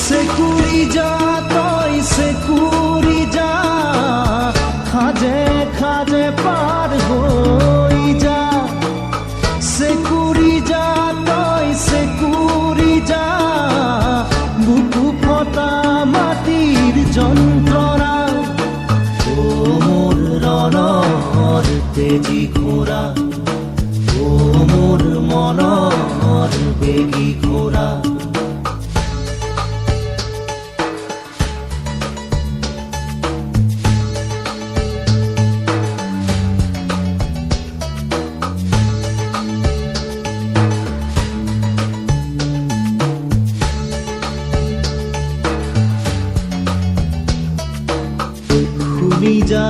সেকুৰি যা তই সেকুৰি যা খাজে খাজে পাৰ হৈ যা সেকুৰি যা তই সেকুৰি যা বুকু ফটা মাটিৰ যন্ত্ৰণা ও মোৰ ৰণৰ তেজী ঘোঁৰা ও মোৰ মনৰ বেগী ঘোঁৰা শুনি যা